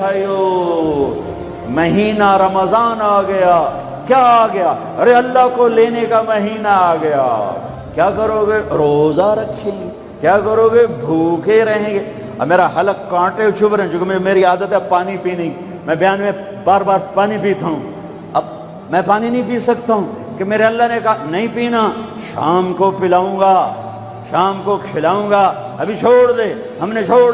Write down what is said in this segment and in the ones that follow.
بھائیو مہینہ رمضان آ گیا. کیا آ گیا؟ ارے اللہ کو لینے کا مہینہ آ گیا. کیا کرو گے؟ روزہ رکھیں گے. کیا کرو گے؟ بھوکے رہیں گے. اب میرا حلق کانٹے چبھ رہے ہیں چونکہ میری عادت ہے پانی پینے کی. میں بیان میں بار بار پانی پیتا ہوں. اب میں پانی نہیں پی سکتا ہوں کہ میرے اللہ نے کہا نہیں پینا، شام کو پلاؤں گا، شام کو کھلاؤں گا. ابھی چھوڑ دے. ہم نے چھوڑ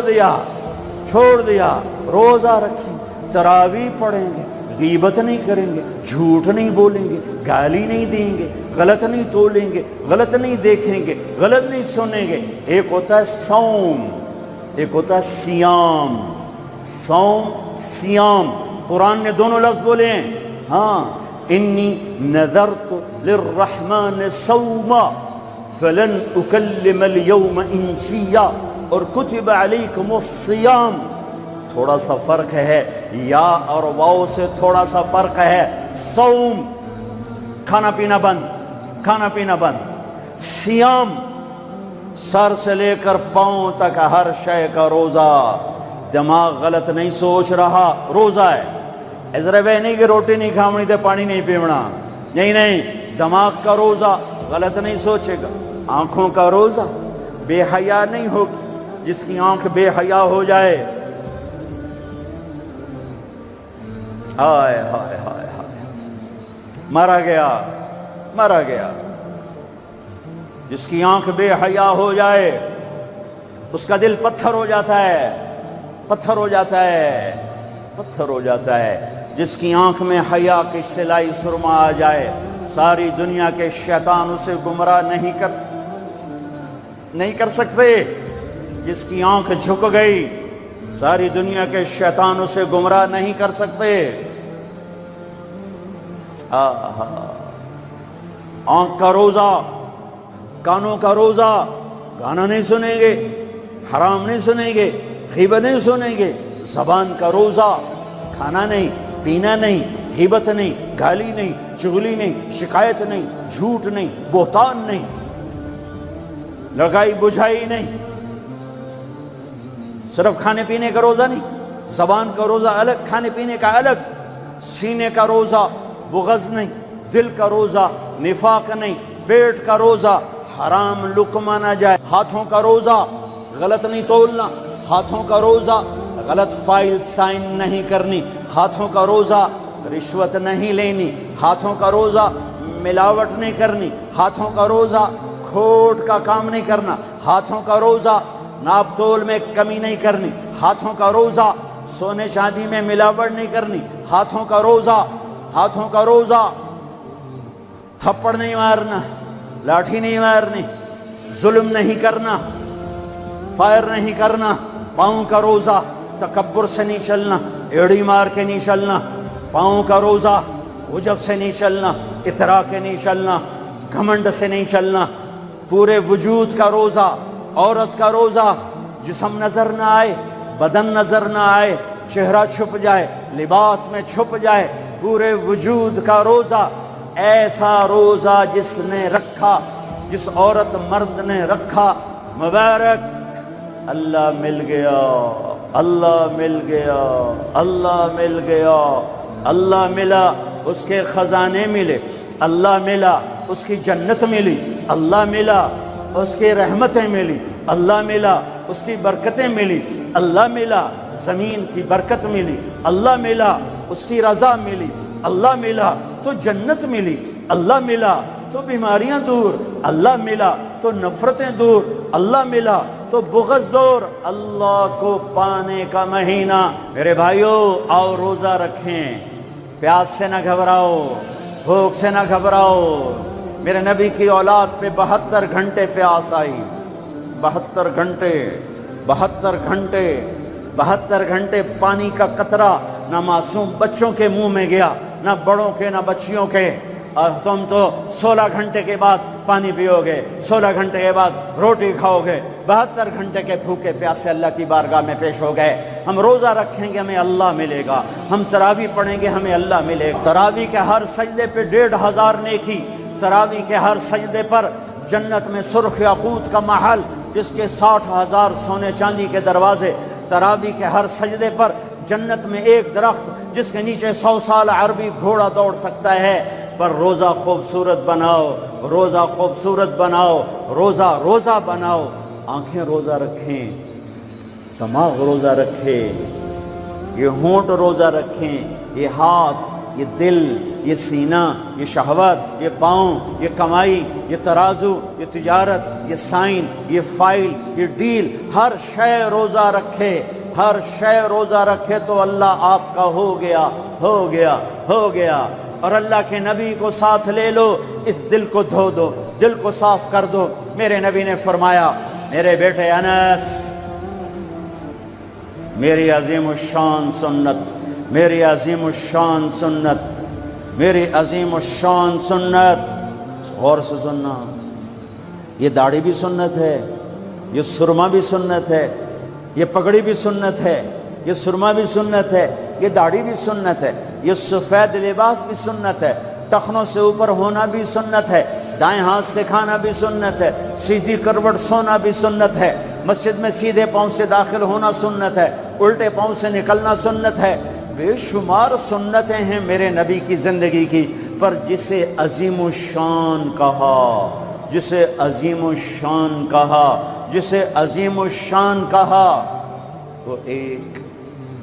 دیا. روزہ رکھیں، تراویح پڑھیں گے، غیبت نہیں کریں گے، جھوٹ نہیں بولیں گے، گالی نہیں دیں گے، غلط نہیں تولیں گے، غلط نہیں دیکھیں گے، غلط نہیں سنیں گے. ایک ہوتا ہے صوم، ایک ہوتا ہے سیام. صوم سیام قرآن نے دونوں لفظ بولے ہیں. ہاں، انی نذرت للرحمن صوما فلن اکلم اليوم انسیا، اور کتب علیکم الصیام. تھوڑا سا فرق ہے، یا اور واو سے تھوڑا سا فرق ہے. صوم کھانا پینا بند. سیام سر سے لے کر پاؤں تک ہر شے کا روزہ. دماغ غلط نہیں سوچ رہا، روزہ ہے. ایسا نہیں کہ روٹی نہیں کھاونی تے پانی نہیں پیونا. نہیں، دماغ کا روزہ، غلط نہیں سوچے گا. آنکھوں کا روزہ، بے حیا نہیں ہوگی. جس کی آنکھ بے حیا ہو جائے، ہائے ہائے ہائے ہائے، مرا گیا. جس کی آنکھ بے حیا ہو جائے اس کا دل پتھر ہو جاتا ہے. جس کی آنکھ میں حیا کی سلائی سرما آ جائے، ساری دنیا کے شیطان اسے گمراہ نہیں کر سکتے. جس کی آنکھ جھک گئی، ساری دنیا کے شیطان اسے گمراہ نہیں کر سکتے. آنکھ کا روزہ، کانوں کا روزہ، گانا نہیں سنیں گے، حرام نہیں سنیں گے، غیبت نہیں سنیں گے. زبان کا روزہ، کھانا نہیں، پینا نہیں، غیبت نہیں، گالی نہیں، چغلی نہیں، شکایت نہیں، جھوٹ نہیں، بہتان نہیں، لگائی بجھائی نہیں. صرف کھانے پینے کا روزہ نہیں، زبان کا روزہ الگ، کھانے پینے کا الگ. سینے کا روزہ، بغض نہیں. دل کا روزہ، نفاق نہیں. پیٹ کا روزہ، حرام لقمہ نہ جائے. ہاتھوں کا روزہ، غلط نہیں تولنا. ہاتھوں کا روزہ، غلط فائل سائن نہیں کرنی. ہاتھوں کا روزہ، رشوت نہیں لینی. ہاتھوں کا روزہ، ملاوٹ نہیں کرنی. ہاتھوں کا روزہ، کھوٹ کا کام نہیں کرنا. ہاتھوں کا روزہ، ناپ تول میں کمی نہیں کرنی. ہاتھوں کا روزہ، سونے چاندی میں ملاوٹ نہیں کرنی. ہاتھوں کا روزہ، تھپڑ نہیں مارنا، لاٹھی نہیں مارنی، ظلم نہیں کرنا، فائر نہیں کرنا. پاؤں کا روزہ، تکبر سے نہیں چلنا، ایڑی مار کے نہیں چلنا. پاؤں کا روزہ، عجب سے نہیں چلنا، اطراء کے نہیں چلنا، گھمنڈ سے نہیں چلنا. پورے وجود کا روزہ. عورت کا روزہ، جسم نظر نہ آئے، بدن نظر نہ آئے، چہرہ چھپ جائے، لباس میں چھپ جائے. پورے وجود کا روزہ. ایسا روزہ جس نے رکھا، جس عورت مرد نے رکھا، مبارک. اللہ مل گیا، اللہ مل گیا، اللہ مل گیا. اللہ ملا، اس کے خزانے ملے. اللہ ملا، اس کی جنت ملی. اللہ ملا، اس کی رحمتیں ملی. اللہ ملا، اس کی برکتیں ملی. اللہ ملا، زمین کی برکت ملی. اللہ ملا، اس کی رضا ملی. اللہ ملا تو جنت ملی. اللہ ملا تو بیماریاں دور. اللہ ملا تو نفرتیں دور. اللہ ملا تو بغض دور. اللہ کو پانے کا مہینہ. میرے بھائیو، آؤ روزہ رکھیں. پیاس سے نہ گھبراؤ، بھوک سے نہ گھبراؤ. میرے نبی کی اولاد پہ 72 گھنٹے پیاس آئی. 72 گھنٹے پانی کا قطرہ نہ معصوم بچوں کے منہ میں گیا، نہ بڑوں کے، نہ بچیوں کے. اور تم تو 16 گھنٹے کے بعد پانی پیو گے، 16 گھنٹے کے بعد روٹی کھاؤ گے. 72 گھنٹے کے بھوکے پیاسے اللہ کی بارگاہ میں پیش ہو گئے. ہم روزہ رکھیں گے، ہمیں اللہ ملے گا. ہم تراویح پڑھیں گے، ہمیں اللہ ملے گا. تراویح کے ہر سجدے پہ 1500 نیکی. تراویح کے ہر سجدے پر جنت میں سرخ یاقوت کا محل، جس کے 60,000 سونے چاندی کے دروازے. تراویح کے ہر سجدے پر جنت میں ایک درخت جس کے نیچے 100 سال عربی گھوڑا دوڑ سکتا ہے، پر روزہ خوبصورت بناؤ، روزہ خوبصورت بناؤ، روزہ بناؤ، آنکھیں روزہ رکھیں، دماغ روزہ رکھے، یہ ہونٹ روزہ رکھیں، یہ ہاتھ، یہ دل، یہ سینہ، یہ شہوت، یہ پاؤں، یہ کمائی، یہ ترازو، یہ تجارت، یہ سائن، یہ فائل، یہ ڈیل، ہر شے روزہ رکھے، ہر شے روزہ رکھے تو اللہ آپ کا ہو گیا، ہو گیا، ہو گیا۔ اور اللہ کے نبی کو ساتھ لے لو، اس دل کو دھو دو، دل کو صاف کر دو۔ میرے نبی نے فرمایا، میرے بیٹے انس، میری عظیم الشان سنت، میری عظیم الشان سنت، میری عظیم الشان سنت، غور سے سننا، یہ داڑھی بھی سنت ہے، یہ سرما بھی سنت ہے، یہ پگڑی بھی سنت ہے، یہ سرما بھی سنت ہے، یہ داڑھی بھی سنت ہے، یہ سفید لباس بھی سنت ہے، ٹخنوں سے اوپر ہونا بھی سنت ہے، دائیں ہاتھ سے کھانا بھی سنت ہے، سیدھی کروٹ سونا بھی سنت ہے، مسجد میں سیدھے پاؤں سے داخل ہونا سنت ہے، الٹے پاؤں سے نکلنا سنت ہے۔ بے شمار سنتیں ہیں میرے نبی کی زندگی کی، پر جسے عظیم الشان کہا، جسے عظیم الشان کہا، جسے عظیم الشان کہا، وہ ایک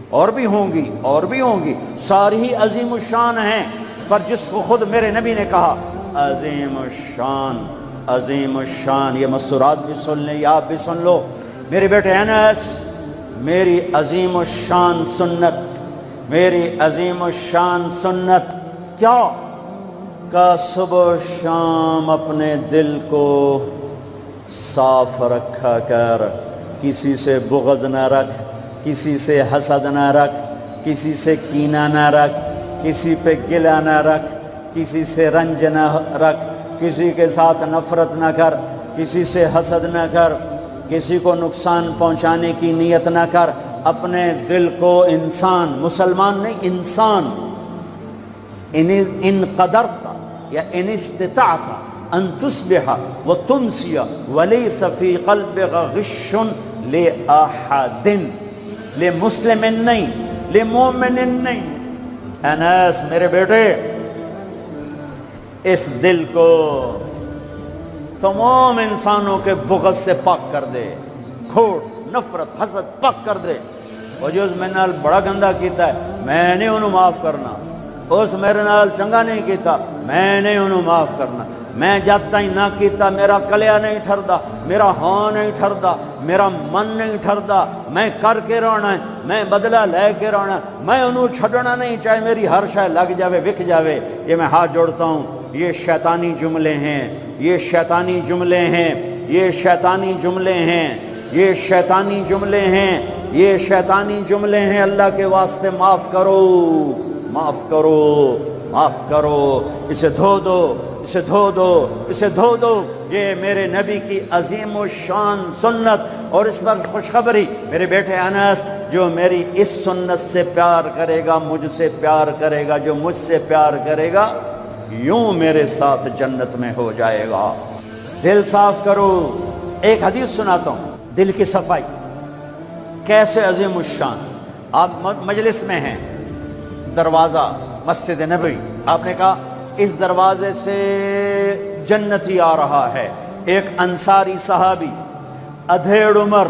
اور بھی ہوں گی، اور بھی ہوں گی، ساری ہی عظیم الشان ہیں، پر جس کو خود میرے نبی نے کہا عظیم الشان، عظیم الشان، یہ مستورات بھی سن لیں، یہ آپ بھی سن لو۔ میرے بیٹے انس، میری عظیم الشان سنت، میری عظیم الشان سنت کیا؟ کہ صبح شام اپنے دل کو صاف رکھا کر، کسی سے بغض نہ رکھ، کسی سے حسد نہ رکھ، کسی سے کینہ نہ رکھ، کسی پہ گلہ نہ رکھ، کسی سے رنج نہ رکھ، کسی کے ساتھ نفرت نہ کر، کسی سے حسد نہ کر، کسی کو نقصان پہنچانے کی نیت نہ کر، اپنے دل کو انسان، مسلمان نہیں انسان، ان قدرت یا ان استطاعت ان تصبح وتمسی ولیس فی قلبک غش لأحد، لمسلم نہیں، لمومن نہیں۔ انس میرے بیٹے، اس دل کو تمام انسانوں کے بغض سے پاک کر دے، کھوٹ، نفرت، حسد پاک کر دے۔ وہ جو اس میں نال بڑا گندہ کیتا ہے، میں نہیں انہوں معاف کرنا، اس میرے نال چنگا نہیں کیتا، میں نہیں انہوں معاف کرنا، میں جب تک نہ کیتا میرا کلیا نہیں ٹھردا، میرا ہاں نہیں ٹھردا، میرا من نہیں ٹھردا، میں کر کے رہنا ہے، میں بدلہ لے کے رہنا ہے، میں انہوں چھڑنا نہیں، چاہے میری ہر شے لگ جاوے، وک جاوے۔ یہ میں ہاتھ جوڑتا ہوں، یہ شیطانی جملے ہیں، یہ شیطانی جملے ہیں، یہ شیطانی جملے ہیں، یہ شیطانی جملے ہیں، یہ شیطانی جملے ہیں۔ اللہ کے واسطے معاف کرو، معاف کرو، معاف کرو، اسے دھو دو، اسے دھو دو، اسے دھو دو۔ یہ میرے نبی کی عظیم الشان سنت، اور اس پر خوشخبری، میرے بیٹے انس، جو میری اس سنت سے پیار کرے گا مجھ سے پیار کرے گا، جو مجھ سے پیار کرے گا یوں میرے ساتھ جنت میں ہو جائے گا۔ دل صاف کرو۔ ایک حدیث سناتا ہوں، دل کی صفائی کیسے عظیم الشان۔ آپ مجلس میں ہیں، دروازہ مسجد نبوی، آپ نے کہا اس دروازے سے جنتی آ رہا ہے۔ ایک انصاری صحابی، ادھیڑ عمر،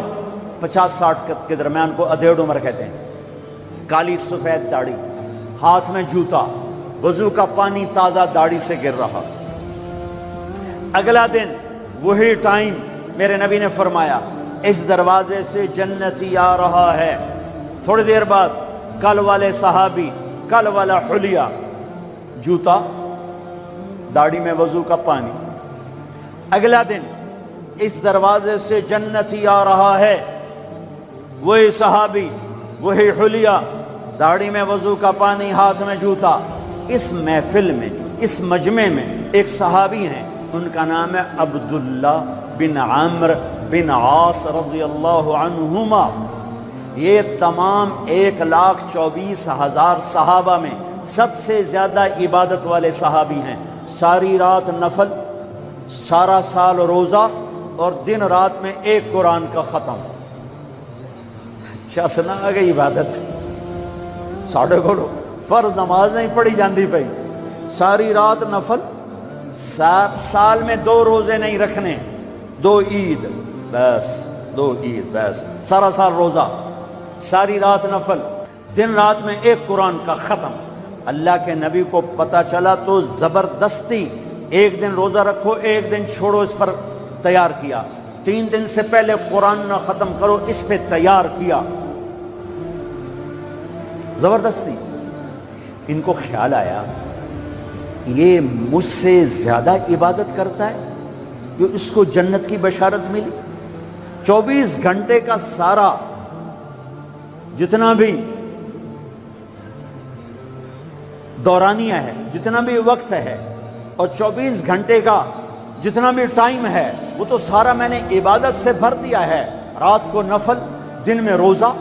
50-60 کے درمیان کو ادھیڑ عمر کہتے ہیں، کالی سفید داڑھی، ہاتھ میں جوتا، وضو کا پانی تازہ داڑھی سے گر رہا۔ اگلا دن وہی ٹائم میرے نبی نے فرمایا اس دروازے سے جنتی آ رہا ہے۔ تھوڑی دیر بعد کل والے صحابی، کل والا حلیہ، جوتا، داڑھی میں وضو کا پانی۔ اگلا دن اس دروازے سے جنتی آ رہا ہے، وہی صحابی، وہی حلیہ، داڑھی میں وضو کا پانی، ہاتھ میں جوتا۔ اس محفل میں، اس مجمع میں ایک صحابی ہیں، ان کا نام ہے عبداللہ بن عمرو بن عاص رضی اللہ عنہما۔ یہ تمام 1,24,000 صحابہ میں سب سے زیادہ عبادت والے صحابی ہیں۔ ساری رات نفل، سارا سال روزہ، اور دن رات میں ایک قرآن کا ختم۔ اچھا سنا آ گئی عبادت، ساڑھے کو فرض نماز نہیں پڑھی جاندی پئی، ساری رات نفل، سال میں 2 روزے نہیں رکھنے، 2 عید بس، 2 عید بس، سارا سال روزہ، ساری رات نفل، دن رات میں 1 قرآن کا ختم۔ اللہ کے نبی کو پتہ چلا تو زبردستی 1 دن روزہ رکھو 1 دن چھوڑو اس پر تیار کیا، 3 دن سے پہلے قرآن نہ ختم کرو اس پہ تیار کیا، زبردستی۔ ان کو خیال آیا یہ مجھ سے زیادہ عبادت کرتا ہے، جو اس کو جنت کی بشارت ملی۔ 24 گھنٹے کا سارا جتنا بھی دورانیہ ہے، جتنا بھی وقت ہے، اور 24 گھنٹے کا جتنا بھی ٹائم ہے، وہ تو سارا میں نے عبادت سے بھر دیا ہے، رات کو نفل، دن میں روزہ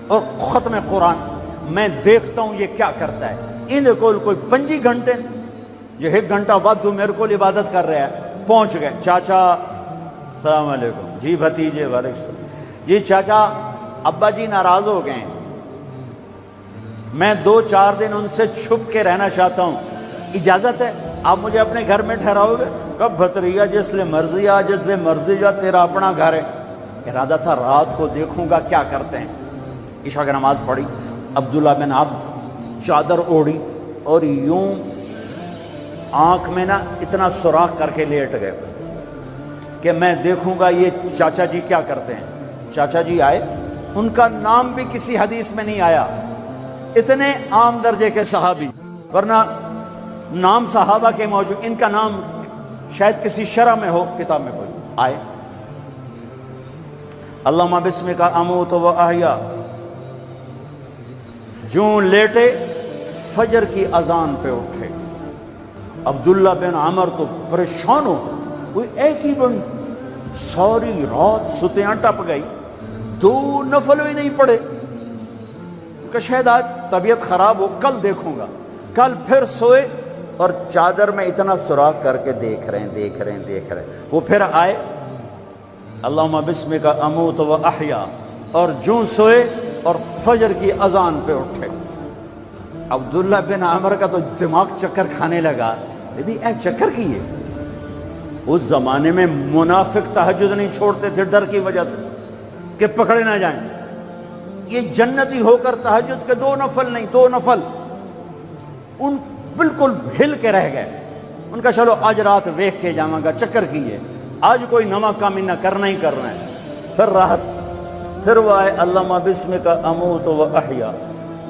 اور ختم قرآن۔ میں دیکھتا ہوں یہ کیا کرتا ہے۔ ان کو کوئی 25 گھنٹے، یہ 1 گھنٹہ بعد تو میرے کو عبادت کر رہا ہے۔ پہنچ گئے، چاچا السلام علیکم، جی بھتیجے وعلیکم السلام، جی چاچا ابا جی ناراض ہو گئے ہیں، میں 2-4 دن ان سے چھپ کے رہنا چاہتا ہوں، اجازت ہے؟ آپ مجھے اپنے گھر میں ٹھہراؤ گے؟ کب بھتریا جس لئے مرضی آ، جس لئے مرضی جا، تیرا اپنا گھر ہے۔ ارادہ تھا رات کو دیکھوں گا کیا کرتے ہیں۔ عشاء کی نماز پڑھی، عبداللہ بن عبد چادر اوڑھی اور یوں آنکھ میں نا اتنا سوراخ کر کے لیٹ گئے کہ میں دیکھوں گا یہ چاچا جی کیا کرتے ہیں۔ چاچا جی آئے، ان کا نام بھی کسی حدیث میں نہیں آیا، اتنے عام درجے کے صحابی، ورنہ نام صحابہ کے موجود، ان کا نام شاید کسی شرح میں ہو، کتاب میں کوئی۔ آئے، اللہم بسمک اموت و احیا، جوں لیٹے فجر کی اذان پہ اٹھے۔ عبداللہ بن عمر تو پریشان ہو، کوئی ایک ہی بنی، ساری رات ستیاں ٹپ گئی، 2 نفل بھی نہیں پڑے کہ شاید آج طبیعت خراب ہو، کل دیکھوں گا۔ کل پھر سوئے اور چادر میں اتنا سوراخ کر کے دیکھ رہے ہیں۔ وہ پھر آئے، اللہم بسمک اموت و احیا، اور جوں سوئے اور فجر کی اذان پہ اٹھے۔ عبداللہ بن عمر کا تو دماغ چکر کھانے لگا، اے چکر کی ہے۔ اس زمانے میں منافق تہجد نہیں چھوڑتے تھے ڈر کی وجہ سے کہ پکڑے نہ جائیں۔ یہ جنتی ہو کر تہجد کے 2 نفل نہیں، 2 نفل، ان بالکل ہل کے رہ گئے۔ ان کا چلو آج رات ویکھ کے جاواں گا، چکر کی ہے، آج کوئی نواں کام نہ کرنا ہی کرنا ہے۔ پھر راحت، پھر وہ آئے، اللہم بسمک اموت و احیا،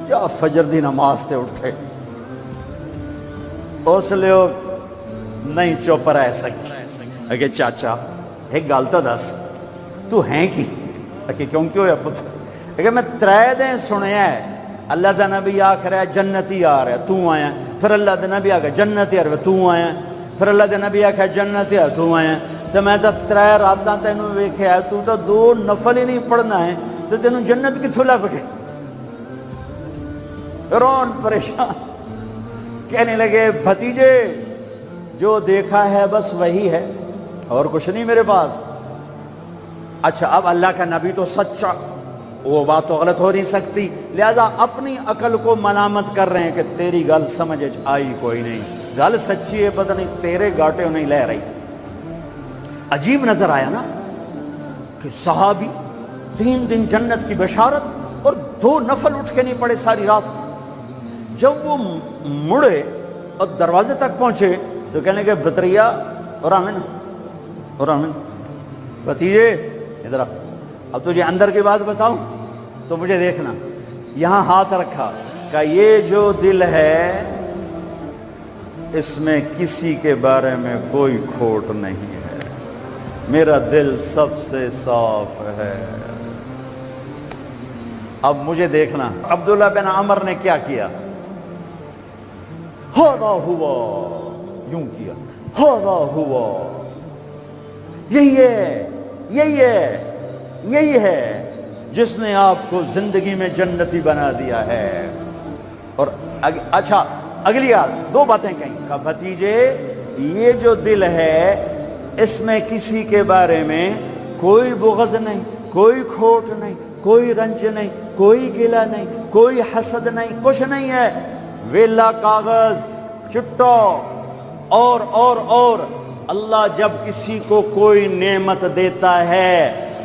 جا فجر دی نماز تے اٹھے۔ اس لیے نہیں چپ رہ سکتے کہ چاچا ایک گل تو دس، تو ہیں کی کہ کیوں ہویا پتر؟ کہ میں 3 دن سنیا ہے اللہ دا نبی آکھ رہا ہے جنتی آ رہا ہے، تو آیا، پھر اللہ دا نبی آکھ رہا ہے جنتی آ رہا ہے، تو آیا، پھر اللہ دا نبی آکھ رہا ہے جنتی آ رہا ہے، تو آیا۔ تو میں تو 3 راتاں تینوں ویکھیا ہے، تو 2 نفل ہی نہیں پڑھنا ہے، تو تینوں جنت کتھوں لب گئے؟ رون پریشان، کہنے لگے بھتیجے جو دیکھا ہے بس وہی ہے، اور کچھ نہیں میرے پاس۔ اچھا اب اللہ کا نبی تو سچا، وہ بات تو غلط ہو نہیں سکتی، لہذا اپنی عقل کو ملامت کر رہے ہیں کہ تیری گل سمجھ آئی کوئی نہیں، گل سچی ہے پتہ نہیں تیرے گاٹے نہیں لے رہی۔ عجیب نظر آیا نا کہ صحابی 3 دن جنت کی بشارت اور 2 نفل اٹھ کے نہیں پڑے ساری رات۔ جب وہ مڑے اور دروازے تک پہنچے تو کہنے کہ بطریہ اور آمین بتیجے ادھر آ، اب تجھے اندر کی بات بتاؤں تو مجھے دیکھنا۔ یہاں ہاتھ رکھا کہ یہ جو دل ہے اس میں کسی کے بارے میں کوئی کھوٹ نہیں ہے، میرا دل سب سے صاف ہے۔ اب مجھے دیکھنا عبداللہ بن عمر نے کیا کیا، ہاذا ہوا، یوں کیا، ہاذا ہوا، یہی ہے، یہی ہے، یہی ہے جس نے آپ کو زندگی میں جنتی بنا دیا ہے۔ اور اچھا اگلی بات 2 باتیں کہیں کہ بھتیجے یہ جو دل ہے اس میں کسی کے بارے میں کوئی بغض نہیں، کوئی کھوٹ نہیں، کوئی رنج نہیں، کوئی گلہ نہیں، کوئی حسد نہیں، کچھ نہیں ہے، ویلا کاغذ چٹو اور اللہ جب کسی کو کوئی نعمت دیتا ہے،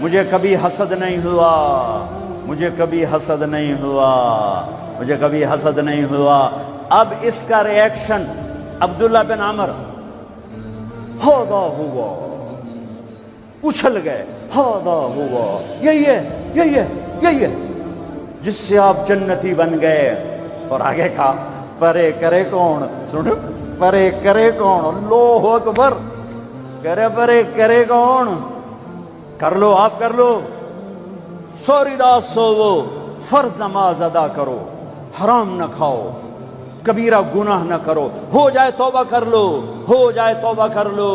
مجھے کبھی حسد نہیں ہوا، مجھے کبھی حسد نہیں ہوا، مجھے کبھی حسد نہیں ہوا۔ اب اس کا ری ایکشن عبداللہ بن عمر ہادا ہوا، اچھل گئے، ہادا ہوا، یہی ہے جس سے آپ جنتی بن گئے۔ اور آگے کہا پرے کرے کون، سنو پرے کرے کون، اللہ اکبر، پرے کرے کون، کر لو آپ کر لو، سوری رات سوو، فرض نماز ادا کرو، حرام نہ کھاؤ، کبیرہ گناہ نہ کرو، ہو جائے توبہ کر لو، ہو جائے توبہ کر لو۔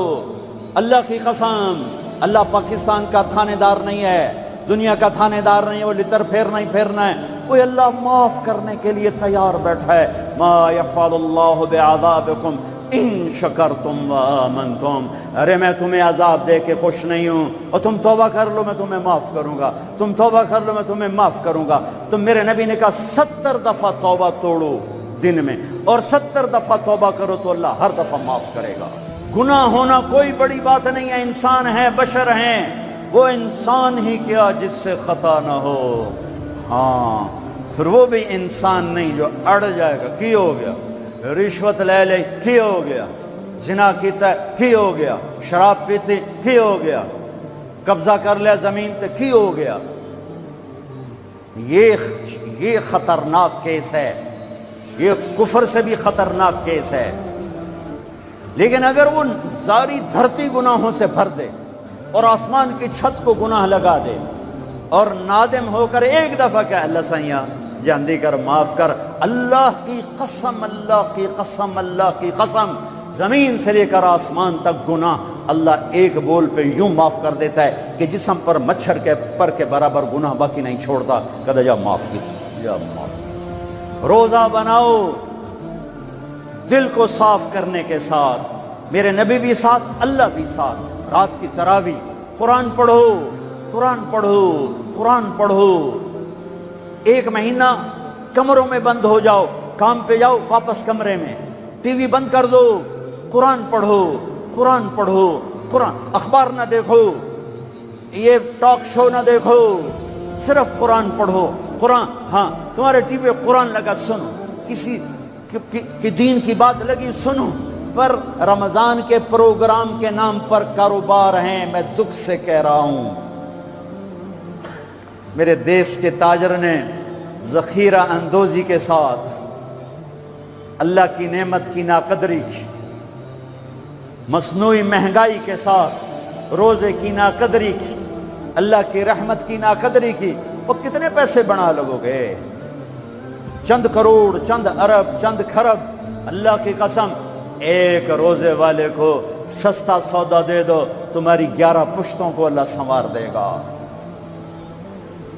اللہ کی قسم، اللہ پاکستان کا تھانے دار نہیں ہے، دنیا کا تھانے دار نہیں ہے، وہ لتر پھیرنا ہی پھیرنا ہے، کوئی اللہ معاف کرنے کے لیے تیار بیٹھا ہے۔ ما یفعل اللہ بعذابکم ان شکرتم وآمنتم، ارے میں تمہیں عذاب دے کے خوش نہیں ہوں، اور تم توبہ کر لو میں تمہیں معاف کروں گا، تم توبہ کر لو میں تمہیں معاف کروں گا۔ تو میرے نبی نے کہا 70 دفعہ توبہ توڑو دن میں، اور 70 دفعہ توبہ کرو تو اللہ ہر دفعہ معاف کرے گا۔ گناہ ہونا کوئی بڑی بات نہیں ہے، انسان ہیں، بشر ہیں، وہ انسان ہی کیا جس سے خطا نہ ہو، ہاں پھر وہ بھی انسان نہیں جو اڑ جائے گا، کی ہو گیا، رشوت لے لے کی ہو گیا، زنا کیتا ہے کی ہو گیا، شراب پیتے کی ہو گیا، قبضہ کر لیا زمین پہ کی ہو گیا۔ یہ خطرناک کیس ہے، یہ کفر سے بھی خطرناک کیس ہے۔ لیکن اگر وہ ساری دھرتی گناہوں سے بھر دے اور آسمان کی چھت کو گناہ لگا دے اور نادم ہو کر ایک دفعہ کہ اللہ سائیاں جاندی کر، معاف کر، اللہ کی قسم، اللہ کی قسم، اللہ کی قسم، زمین سے لے کر آسمان تک گناہ اللہ ایک بول پہ یوں معاف کر دیتا ہے کہ جسم پر مچھر کے پر کے برابر گناہ باقی نہیں چھوڑتا، کہتا جا معاف کی، جا معاف کی۔ روزہ بناؤ دل کو صاف کرنے کے ساتھ، میرے نبی بھی ساتھ، اللہ بھی ساتھ، رات کی تراویح، قرآن پڑھو، قرآن پڑھو، قرآن پڑھو، ایک مہینہ کمروں میں بند ہو جاؤ، کام پہ جاؤ واپس کمرے میں، ٹی وی بند کر دو، قرآن پڑھو، قرآن پڑھو، قرآن، اخبار نہ دیکھو، یہ ٹاک شو نہ دیکھو، صرف قرآن پڑھو، قرآن، ہاں تمہارے ٹی وی پہ قرآن لگا سنو، کسی کی دین کی بات لگی سنو، پر رمضان کے پروگرام کے نام پر کاروبار ہیں، میں دکھ سے کہہ رہا ہوں۔ میرے دیس کے تاجر نے ذخیرہ اندوزی کے ساتھ اللہ کی نعمت کی ناقدری کی، مصنوعی مہنگائی کے ساتھ روزے کی ناقدری کی، اللہ کی رحمت کی ناقدری کی، وہ کتنے پیسے بنا لگو گے؟ چند کروڑ، چند ارب، چند کھرب۔ اللہ کی قسم ایک روزے والے کو سستا سودا دے دو، تمہاری 11 پشتوں کو اللہ سنوار دے گا۔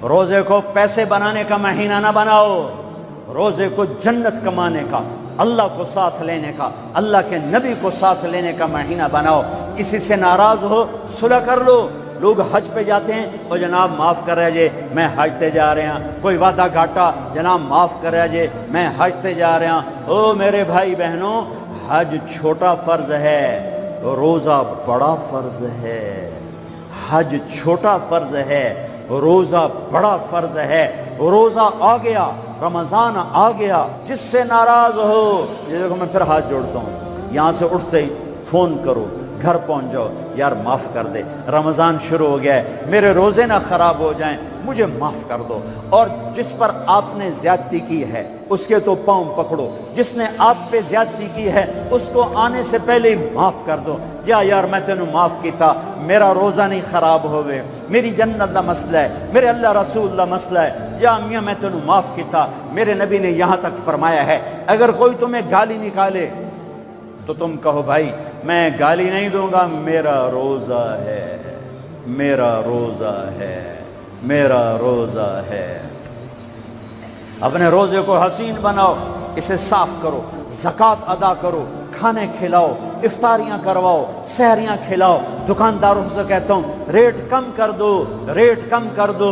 روزے کو پیسے بنانے کا مہینہ نہ بناؤ، روزے کو جنت کمانے کا، اللہ کو ساتھ لینے کا، اللہ کے نبی کو ساتھ لینے کا مہینہ بناؤ۔ کسی سے ناراض ہو صلح کر لو۔ لوگ حج پہ جاتے ہیں، اور جناب معاف کر رہے جے میں حج تے جا رہے ہیں، کوئی وعدہ گھاٹا، جناب معاف کر رہے جے میں حج تے جا رہے ہیں۔ او میرے بھائی بہنوں، حج چھوٹا فرض ہے، روزہ بڑا فرض ہے۔ حج چھوٹا فرض ہے، روزہ بڑا فرض ہے۔ روزہ آ گیا، رمضان آ گیا، جس سے ناراض ہو، یہ دیکھو میں پھر ہاتھ جوڑتا ہوں، یہاں سے اٹھتے ہی فون کرو، گھر پہنچ جاؤ، یار معاف کر دے، رمضان شروع ہو گیا ہے، میرے روزے نہ خراب ہو جائیں، مجھے معاف کر دو۔ اور جس پر آپ نے زیادتی کی ہے اس کے تو پاؤں پکڑو، جس نے آپ پہ زیادتی کی ہے اس کو آنے سے پہلے ہی معاف کر دو۔ یا یار میں تینوں معاف کیتا، میرا روزہ نہیں خراب ہوئے، میری جنت دا مسئلہ ہے، میرے اللہ رسول دا مسئلہ ہے، یا میاں میں تینوں معاف کیتا۔ میرے نبی نے یہاں تک فرمایا ہے اگر کوئی تمہیں گالی نکالے تو تم کہو بھائی میں گالی نہیں دوں گا، میرا روزہ ہے، میرا روزہ ہے، میرا روزہ ہے۔ اپنے روزے کو حسین بناؤ، اسے صاف کرو، زکوٰۃ ادا کرو، کھانے کھلاؤ، افطاریاں کرواؤ، سحریاں کھلاؤ۔ دکانداروں سے کہتا ہوں ریٹ کم کر دو، ریٹ کم کر دو۔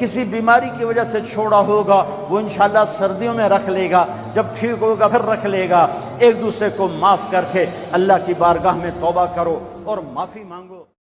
کسی بیماری کی وجہ سے چھوڑا ہوگا وہ انشاءاللہ سردیوں میں رکھ لے گا، جب ٹھیک ہوگا پھر رکھ لے گا۔ ایک دوسرے کو معاف کر کے اللہ کی بارگاہ میں توبہ کرو اور معافی مانگو۔